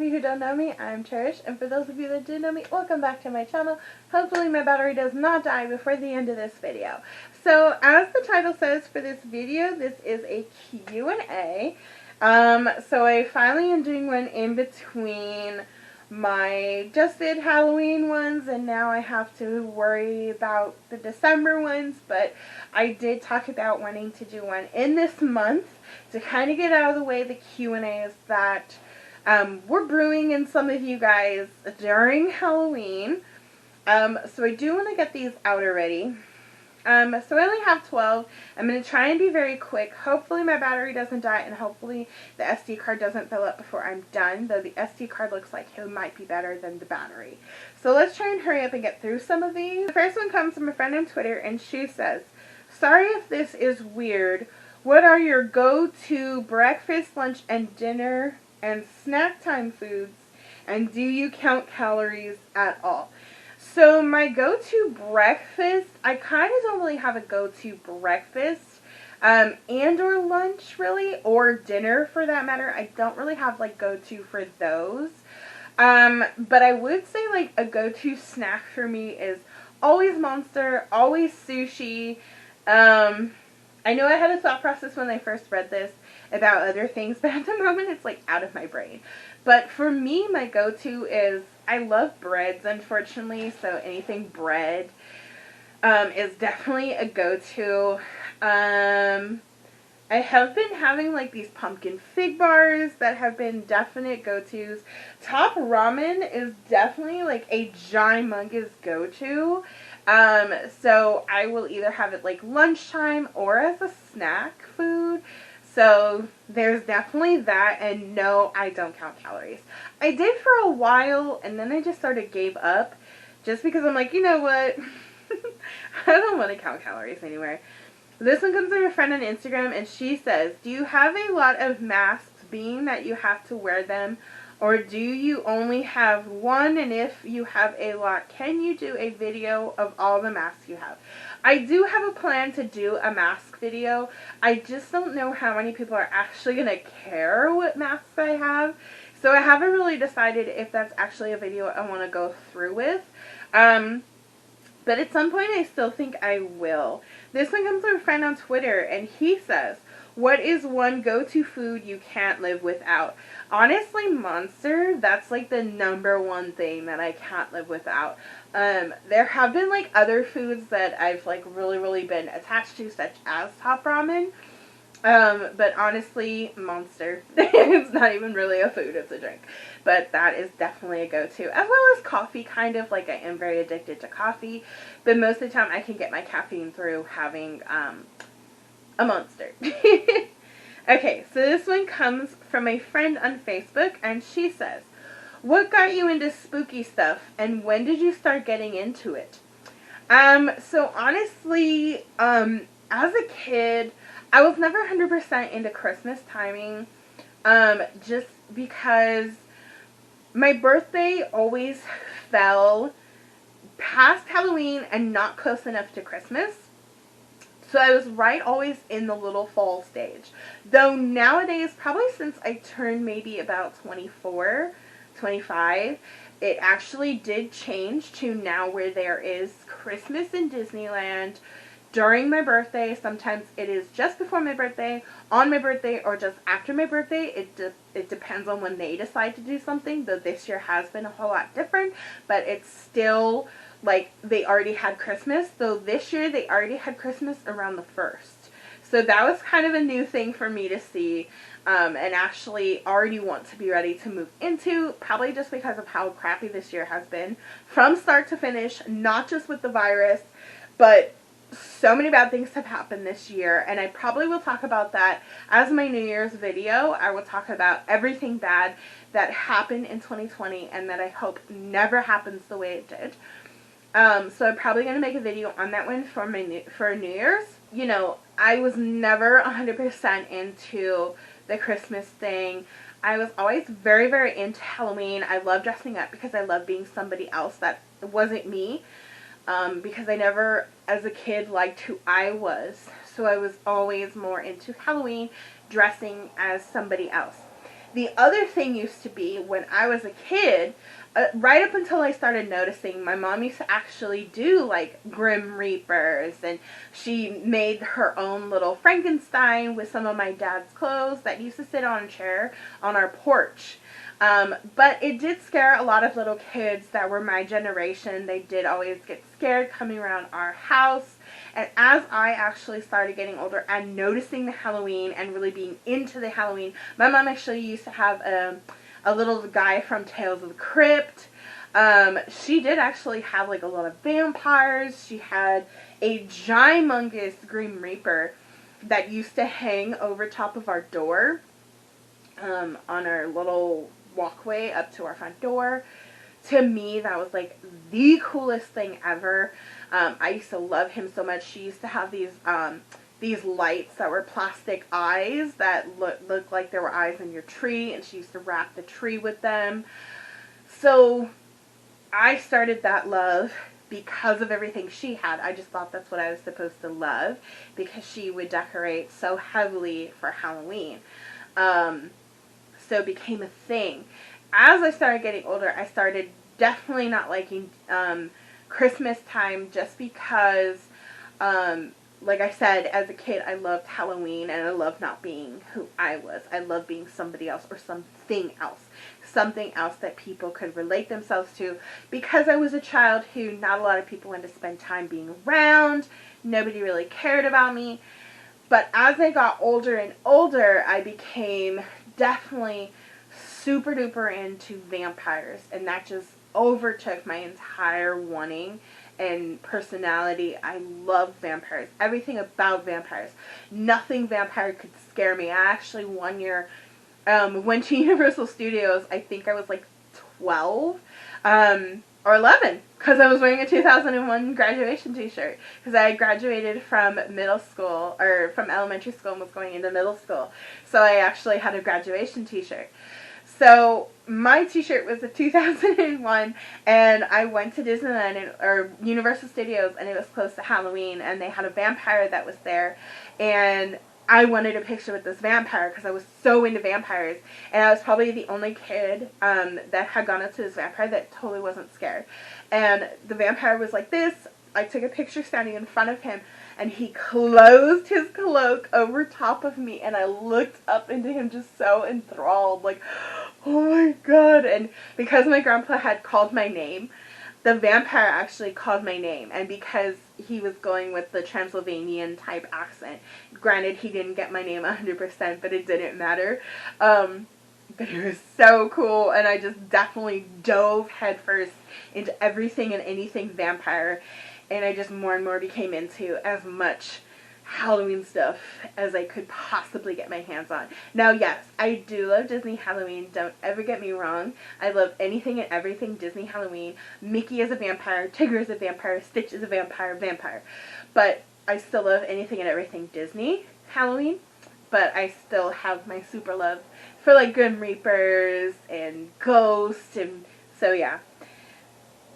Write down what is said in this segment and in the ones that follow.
you who don't know me, I'm Cherish, and for those of you that do know me, welcome back to my channel. Hopefully my battery does not die before the end of this video. So, as the title says for this video, this is a Q&A. So I finally am doing one in between my just did Halloween ones, and now I have to worry about the December ones, but I did talk about wanting to do one in this month to kind of get out of the way the Q&As that were brewing in some of you guys during Halloween. So I do want to get these out already. So I only have 12. I'm going to try and be very quick. Hopefully my battery doesn't die, and hopefully the SD card doesn't fill up before I'm done, though the SD card looks like it might be better than the battery. So let's try and hurry up and get through some of these. The first one comes from a friend on Twitter, and she says, "Sorry if this is weird. What are your go-to breakfast, lunch, and dinner and snack time foods, and do you count calories at all?" So my go-to breakfast, I kind of don't really have a go-to breakfast, and or lunch really, or dinner for that matter. I don't really have like go-to for those. But I would say like a go-to snack for me is always Monster, always sushi. I know I had a thought process when I first read this about other things, but at the moment it's like out of my brain. But for me, my go-to is, I love breads, unfortunately, so anything bread is definitely a go-to. I have been having like these pumpkin fig bars that have been definite go-tos. Top ramen is definitely like a gymongous go-to. So I will either have it like lunchtime or as a snack food. So there's definitely that, and no, I don't count calories. I did for a while, and then I just sort of gave up, just because I'm like, you know what, I don't want to count calories anymore. This one comes from a friend on Instagram, and she says, "Do you have a lot of masks, being that you have to wear them, or do you only have one, and if you have a lot, can you do a video of all the masks you have?" I do have a plan to do a mask video. I just don't know how many people are actually going to care what masks I have. So I haven't really decided if that's actually a video I want to go through with. But at some point I still think I will. This one comes from a friend on Twitter, and he says, "What is one go-to food you can't live without?" Honestly, Monster, that's like the number one thing that I can't live without. There have been like other foods that I've like really been attached to, such as Top Ramen. But honestly, Monster. It's not even really a food, it's a drink. But that is definitely a go-to. As well as coffee, kind of, like I am very addicted to coffee. But most of the time I can get my caffeine through having a Monster. Okay, so this one comes from a friend on Facebook, and she says, "What got you into spooky stuff, and when did you start getting into it?" So honestly, as a kid, I was never 100% into Christmas timing, just because my birthday always fell past Halloween and not close enough to Christmas. So I was right always in the little fall stage. Though nowadays, probably since I turned maybe about 24, 25, it actually did change to now where there is Christmas in Disneyland during my birthday. Sometimes it is just before my birthday, on my birthday, or just after my birthday. It depends on when they decide to do something, though this year has been a whole lot different, but it's still like they already had Christmas, though this year they already had Christmas around the 1st. So that was kind of a new thing for me to see, and actually already want to be ready to move into, probably just because of how crappy this year has been, from start to finish, not just with the virus, but so many bad things have happened this year, and I probably will talk about that as my New Year's video. I will talk about everything bad that happened in 2020 and that I hope never happens the way it did. So I'm probably going to make a video on that one for New Year's. You know, I was never 100% into the Christmas thing. I was always very into Halloween. I love dressing up because I love being somebody else that wasn't me. Because I never, as a kid, liked who I was. So I was always more into Halloween, dressing as somebody else. The other thing used to be when I was a kid, right up until I started noticing, my mom used to actually do like Grim Reapers, and she made her own little Frankenstein with some of my dad's clothes that used to sit on a chair on our porch. But it did scare a lot of little kids that were my generation. They did always get scared coming around our house. And as I actually started getting older and noticing the Halloween and really being into the Halloween, my mom actually used to have a little guy from Tales of the Crypt. She did actually have like a lot of vampires. She had a gymongous Grim Reaper that used to hang over top of our door, on our little walkway up to our front door. To me, that was like the coolest thing ever. I used to love him so much. She used to have these lights that were plastic eyes that looked like there were eyes in your tree, and she used to wrap the tree with them. So I started that love because of everything she had. I just thought that's what I was supposed to love, because she would decorate so heavily for Halloween. So it became a thing. As I started getting older, I started definitely not liking Christmas time, just because, like I said, as a kid, I loved Halloween, and I loved not being who I was. I loved being somebody else or something else that people could relate themselves to, because I was a child who not a lot of people wanted to spend time being around. Nobody really cared about me. But as I got older and older, I became definitely super duper into vampires, and that just overtook my entire wanting and personality. I love vampires. Everything about vampires. Nothing vampire could scare me. I actually one year went to Universal Studios. I think I was like 12 or 11, because I was wearing a 2001 graduation t-shirt, because I graduated from middle school, or from elementary school, and was going into middle school. So I actually had a graduation t-shirt. So my t-shirt was a 2001, and I went to Disneyland or Universal Studios, and it was close to Halloween, and they had a vampire that was there, and I wanted a picture with this vampire because I was so into vampires, and I was probably the only kid that had gone up to this vampire that totally wasn't scared. And the vampire was like this. I took a picture standing in front of him, and he closed his cloak over top of me, and I looked up into him just so enthralled, like, oh my god. And because my grandpa had called my name, the vampire actually called my name, and because he was going with the Transylvanian type accent, granted he didn't get my name 100%, but it didn't matter. But it was so cool, and I just definitely dove headfirst into everything and anything vampire, and I just more and more became into as much Halloween stuff as I could possibly get my hands on. Now, yes, I do love Disney Halloween. Don't ever get me wrong. I love anything and everything Disney Halloween. Mickey is a vampire. Tigger is a vampire. Stitch is a vampire. But I still love anything and everything Disney Halloween. But I still have my super love for like Grim Reapers and Ghosts, and so yeah.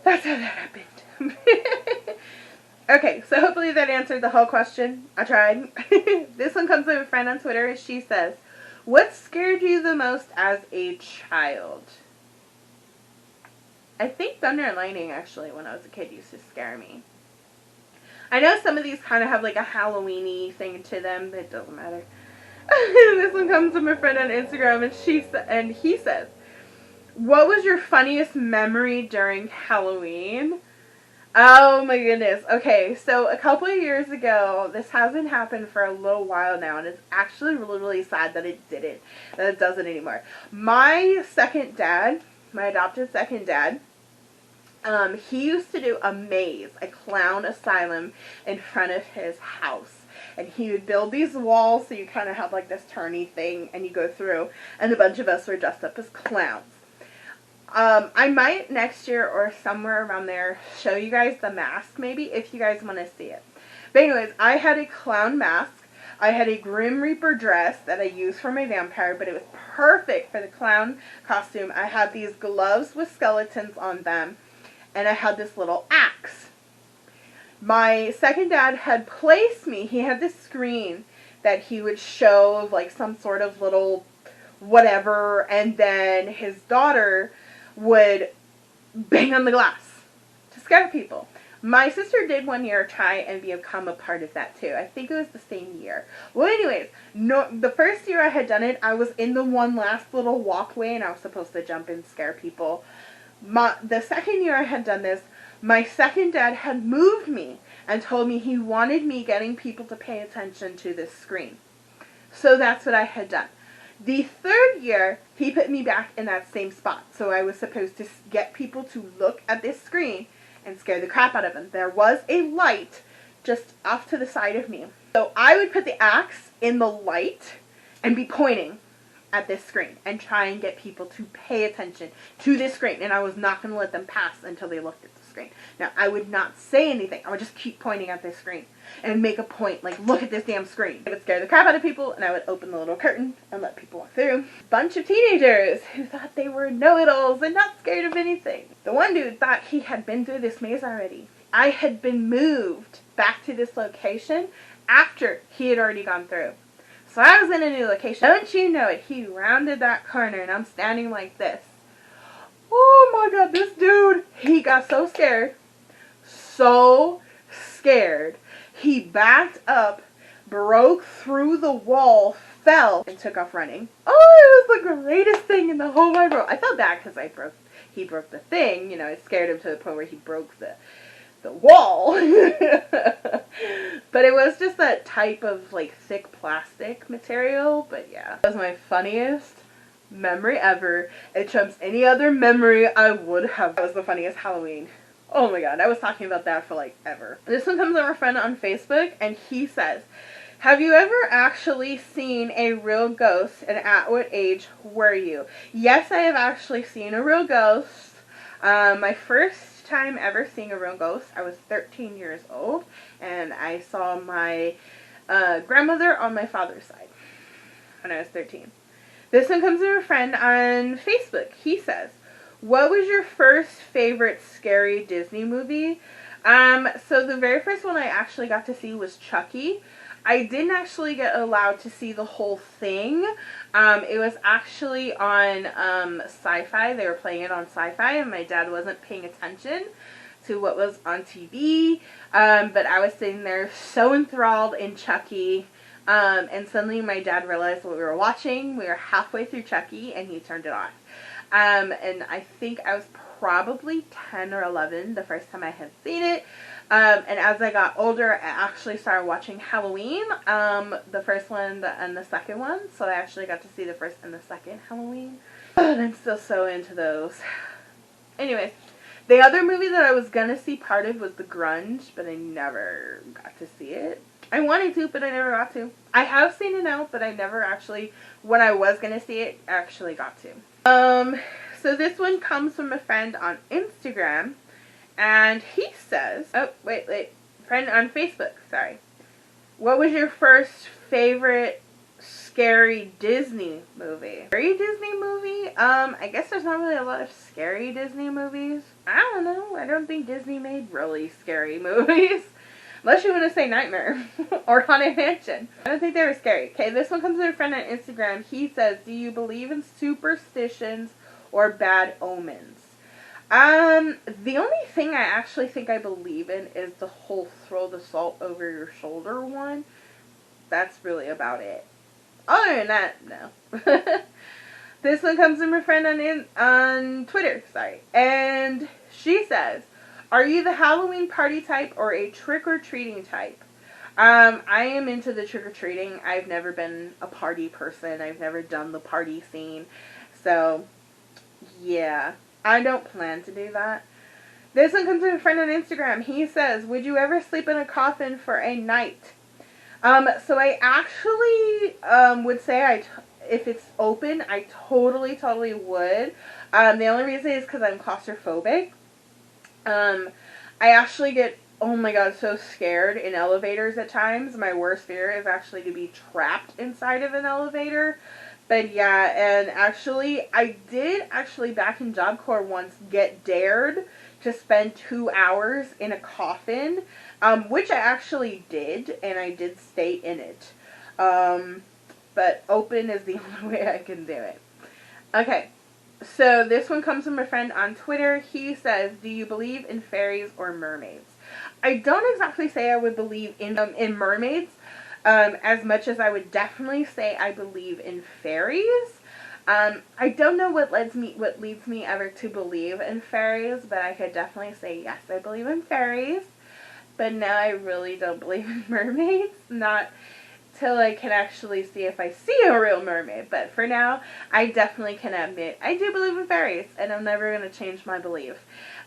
That's how that happened. Okay, so hopefully that answered the whole question. I tried. This one comes from a friend on Twitter. She says, what scared you the most as a child? I think Thunder and Lightning, actually, when I was a kid, used to scare me. I know some of these kind of have like a Halloween-y thing to them, but it doesn't matter. This one comes from a friend on Instagram, and he says, what was your funniest memory during Halloween? Oh my goodness. Okay, so a couple of years ago, this hasn't happened for a little while now, and it's actually really, really sad that it doesn't anymore. My second dad, my adopted second dad, he used to do a maze, a clown asylum in front of his house. And he would build these walls, so you kind of have like this turny thing, and you go through, and a bunch of us were dressed up as clowns. I might next year or somewhere around there show you guys the mask, maybe, if you guys want to see it. But anyways, I had a clown mask. I had a Grim Reaper dress that I used for my vampire, but it was perfect for the clown costume. I had these gloves with skeletons on them, and I had this little axe. My second dad had placed me, he had this screen that he would show of like some sort of little whatever, and then his daughter would bang on the glass to scare people. My sister did one year try and become a part of that too. I think it was the same year. Well, anyways, no, the first year I had done it, I was in the one last little walkway and I was supposed to jump and scare people. The second year I had done this, my second dad had moved me and told me he wanted me getting people to pay attention to this screen. So that's what I had done. The third year, he put me back in that same spot. So I was supposed to get people to look at this screen and scare the crap out of them. There was a light just off to the side of me. So I would put the axe in the light and be pointing at this screen and try and get people to pay attention to this screen. And I was not going to let them pass until they looked at the screen. Now, I would not say anything. I would just keep pointing at this screen and make a point, like, look at this damn screen. It would scare the crap out of people, and I would open the little curtain and let people walk through. Bunch of teenagers who thought they were know-it-alls and not scared of anything. The one dude thought he had been through this maze already. I had been moved back to this location after he had already gone through. So I was in a new location. Don't you know it, he rounded that corner, and I'm standing like this. Oh my god, this dude, he got so scared. So scared. He backed up, broke through the wall, fell, and took off running. Oh, it was the greatest thing in the whole wide world. I felt bad because he broke the thing. You know, it scared him to the point where he broke the wall. But it was just that type of, like, thick plastic material. But yeah, that was my funniest memory ever. It trumps any other memory I would have. That was the funniest Halloween. Oh my god, I was talking about that for like ever. This one comes from a friend on Facebook, and he says, have you ever actually seen a real ghost, and at what age were you? Yes, I have actually seen a real ghost. My first time ever seeing a real ghost, I was 13 years old, and I saw my grandmother on my father's side when I was 13. This one comes from a friend on Facebook. He says, what was your first favorite scary Disney movie? So the very first one I actually got to see was Chucky. I didn't actually get allowed to see the whole thing. It was actually on Sci-Fi. They were playing it on Sci-Fi, and my dad wasn't paying attention to what was on TV. But I was sitting there so enthralled in Chucky. And suddenly my dad realized what we were watching. We were halfway through Chucky, and he turned it off. And I think I was probably 10 or 11 the first time I had seen it. And as I got older, I actually started watching Halloween, the first one and the second one. So I actually got to see the first and the second Halloween. And I'm still so into those. Anyways, the other movie that I was going to see part of was The Grunge, but I never got to see it. I wanted to, but I never got to. I have seen it out, but I never actually, when I was going to see it, actually got to. So this one comes from a friend on Instagram, and he says, oh, wait, friend on Facebook, sorry. What was your first favorite scary Disney movie? Scary Disney movie? I guess there's not really a lot of scary Disney movies. I don't know. I don't think Disney made really scary movies. Unless you want to say Nightmare or Haunted Mansion. I don't think they were scary. Okay, this one comes from a friend on Instagram. He says, do you believe in superstitions or bad omens? The only thing I actually think I believe in is the whole throw the salt over your shoulder one. That's really about it. Other than that, no. This one comes from a friend on Twitter, sorry. And she says, are you the Halloween party type or a trick-or-treating type? I am into the trick-or-treating. I've never been a party person. I've never done the party scene. So, yeah. I don't plan to do that. This one comes from a friend on Instagram. He says, would you ever sleep in a coffin for a night? So I actually would say if it's open, I totally would. The only reason is because I'm claustrophobic. I actually get, oh my god, so scared in elevators at times. My worst fear is actually to be trapped inside of an elevator. But yeah, and actually, I did actually back in Job Corps once get dared to spend 2 hours in a coffin, which I actually did, and I did stay in it. but open is the only way I can do it. Okay, so this one comes from a friend on Twitter. He says, do you believe in fairies or mermaids? I don't exactly say I would believe in mermaids as much as I would definitely say I believe in fairies. I don't know what leads me ever to believe in fairies, but I could definitely say yes, I believe in fairies. But now I really don't believe in mermaids. Not till I can actually see if I see a real mermaid. But for now, I definitely can admit I do believe in fairies, and I'm never going to change my belief.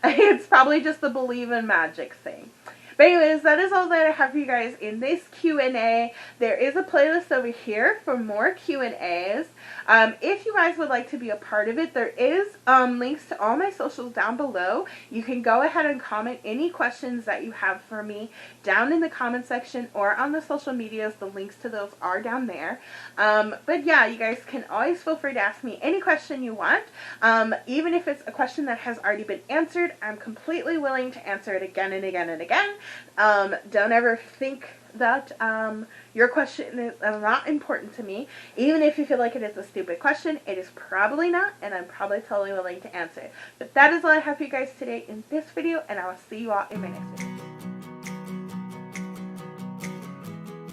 It's probably just the believe in magic thing. But anyways, that is all that I have for you guys in this Q&A. There is a playlist over here for more Q&As. If you guys would like to be a part of it, there is links to all my socials down below. You can go ahead and comment any questions that you have for me down in the comment section or on the social medias. The links to those are down there. But yeah, you guys can always feel free to ask me any question you want. Even if it's a question that has already been answered, I'm completely willing to answer it again and again and again. Don't ever think that your question is not important to me. Even if you feel like it is a stupid question, it is probably not, and I'm probably totally willing to answer it. But that is all I have for you guys today in this video, and I will see you all in my next video.